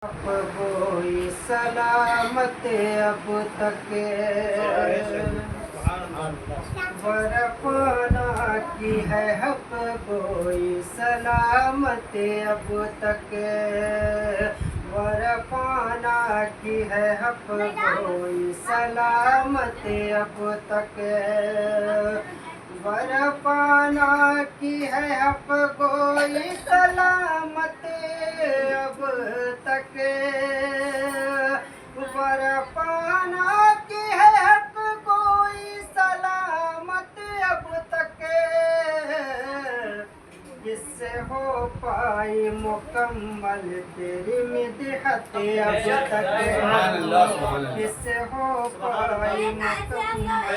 कोई सलामत अब तक बरपाना की है हक कोई सलामत अब तक बरपाना की है हक कोई सलामत अब तक बरपाना की है हक कोई सलामत अब तक बरपाना की है हक कोई सलामत अब तक जिससे हो पाई मुकम्मल तेरी मिदहत अब तक जिससे हो पाई मुकम्मल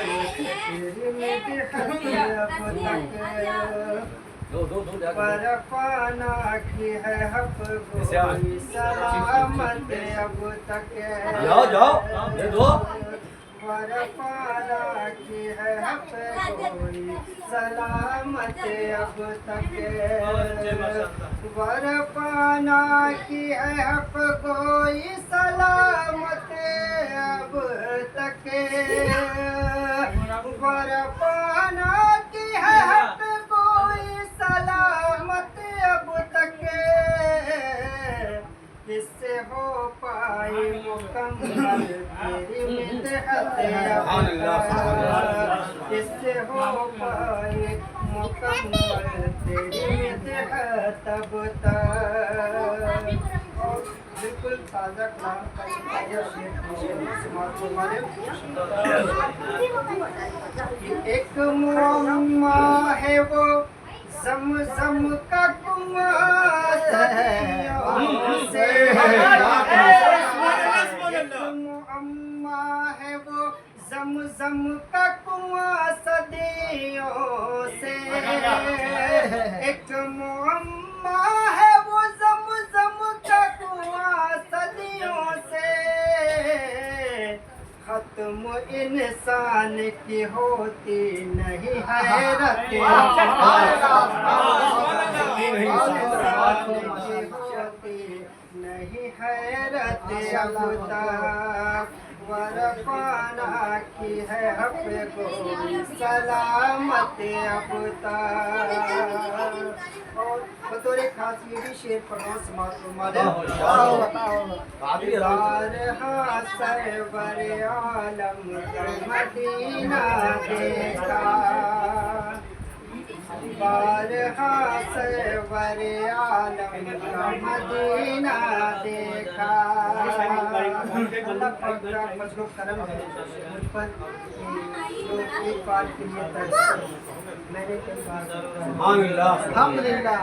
तेरी मिदहत अब तक बरपाना की है हक कोई सलामत अब तक बरपाना की है हक कोई सलामत अब तक बरपाना की है हक कोई सलामत अब तक बरपाना की है हक सलामत अब तक जिससे हो पाई मुकम्मल तेरी मिदहत जिससे हो पाई मुकम्मल तेरी मिदहत अब तक बिल्कुल ताज़ा कलाम एक मुअम्मा है वो ज़म का कुआं से मुअम्मा है वो ज़म का कुआं सदियों से एक मुअम्मा है वो ज़म का कुआं सदियों से खत्म इंसान की होती नहीं हैरत नहीं हैरत अब तक बरपाना की है हक कोई सलामत अब तक और बतौर खास ये भी शेर पढ़ो सरवर आलम मदीना देखा बारहा सरवर आलम का मदीना देखा अल्लाह पाक का फजल करम है मुझ पर एक बार के लिए मैंने कई बार अल्हम्दुलिल्लाह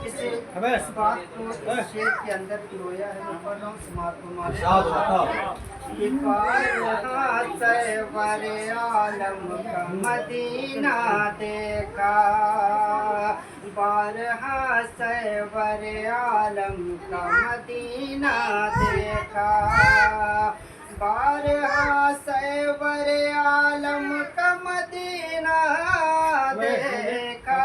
इस बात को इस शेर के अंदर पिरोया है मैं पढ़ रहा हूँ समात सरवर आलम का मदीना देखा बारहा सरवर आलम का मदीना देखा बारहा सरवर आलम का मदीना देखा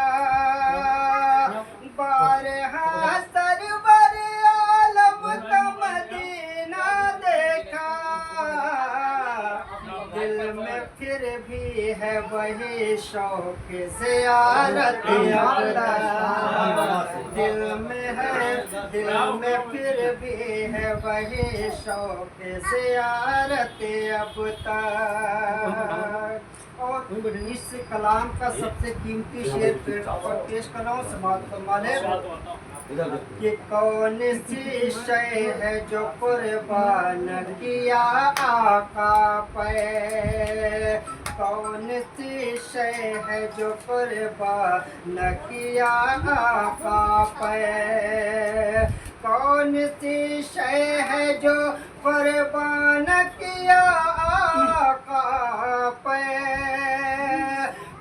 बारहा सरवर आलम का मदीना देखा दिल में फिर भी है वही शौक ज़ियारत दिल में फिर भी है वही शौक ज़ियारत अब तक और इस कलाम का सबसे कीमती शेर पेश कर रहा हूँ समात फरमाने कि कौन सी शय है जो कुर्बान किया आका पे कौन सी शय है जो कुर्बान किया आका पे कौन सी शय है जो कुर्बान किया आका पे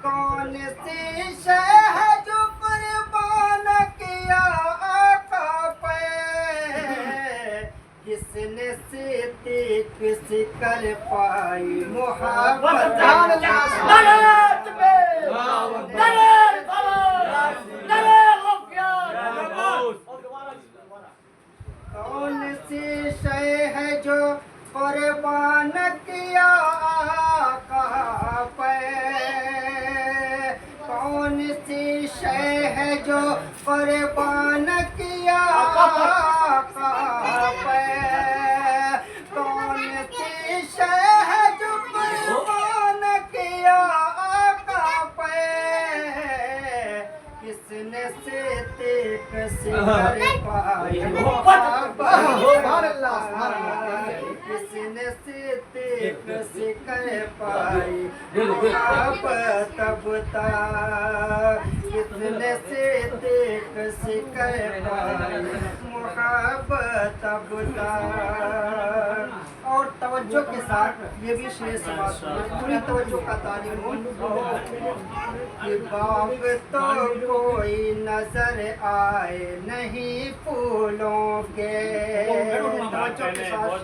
कौन सी शय है जो कुर्बान किया आका पे जिसने सिद्दीक़ से कर पाई मोहब्बत कौन सी शय है जो कुर्बान किया आका पे, कौन सी शय है जो कुर्बान किया आका पे, कौन सी शय है जो कुर्बान किया आका पे, किसने से सिकर पाई किसने से सिकर पाई तब किसने से सिकर पाई मुहब्बत तब। और तवज्जो के साथ ये भी शेर समाज पूरी तवज्जो का तालीम कि बाग तो कोई नजर आए नहीं फूलों के, तवज्जो के साथ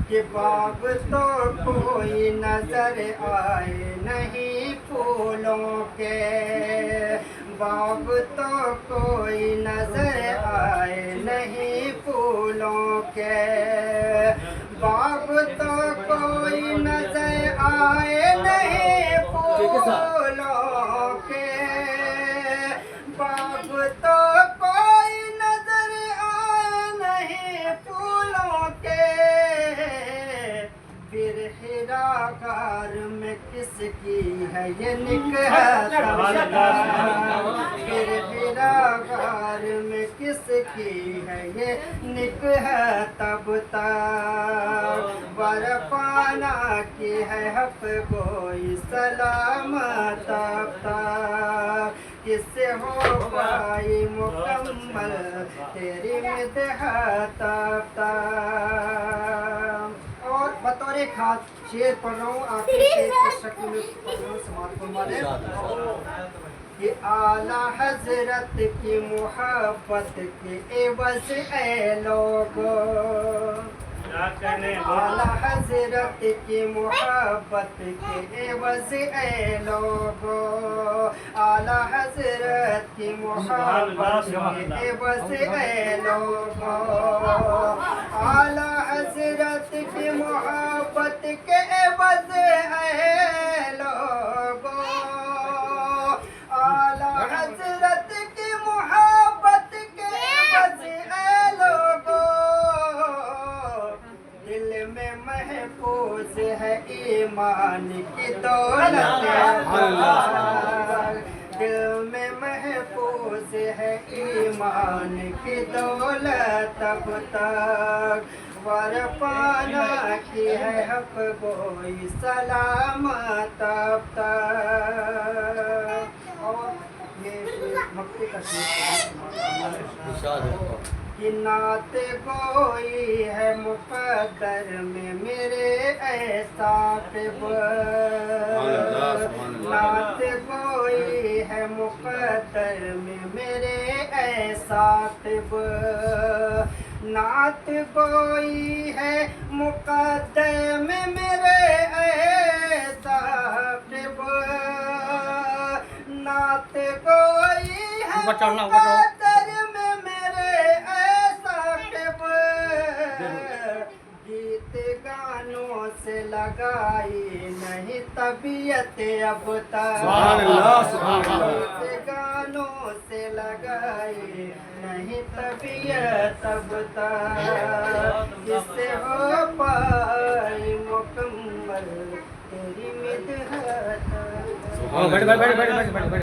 कि बाग तो कोई नजर आए नहीं फूलों के, बाग तो कोई नजर आए नहीं फूलों के, बाग तो कोई नजर आए नहीं फूलों के, बाग तो कोई नजर आए नहीं फूलों के, फिर हिराकार में किसकी है ये निकहत, फिर हिराकार में किसकी है ये निकहत तब तक, बरपाना की है हक कोई सलामत तब तक, किससे हो पाई मुकम्मल तेरी मिदहत तब तक। और बतौर खास शेर पढ़ रहा हूँ, आखिरी शेर की शक्ल में पढ़ रहा हूँ समाज फरमाने कि आला हजरत की मोहब्बत के एवज ए लोगों, आला हजरत की मोहब्बत के एवज ए लोगों, आला हजरत की मोहब्बत के एवज ए लोगों, आला हजरत की मोहब्बत के एवज ए लोगों, आला हजरत की मोहब्बत के एवज ए लोगों, दिल में महफूज है ईमान की दौलत, दिल में महफूज है ईमान की दौलत तब तक, वरपाना की है हक कोई सलामत तब तक। और ये मक्के का कि नात कोई है मुकद्दर में मेरे ऐसा नात कोई है मुकद्दर में मेरे ऐसा नात कोई है मुकद्दर में मेरे ऐसा नात कोई है मुकद्दर में मेरे ऐसा गीत गानों से लगाई नहीं तबीयत अब तक, गीत गानों से लगाई नहीं तबीयत अब तक, किससे हो पाई मुकम्मल तेरी मिदहत।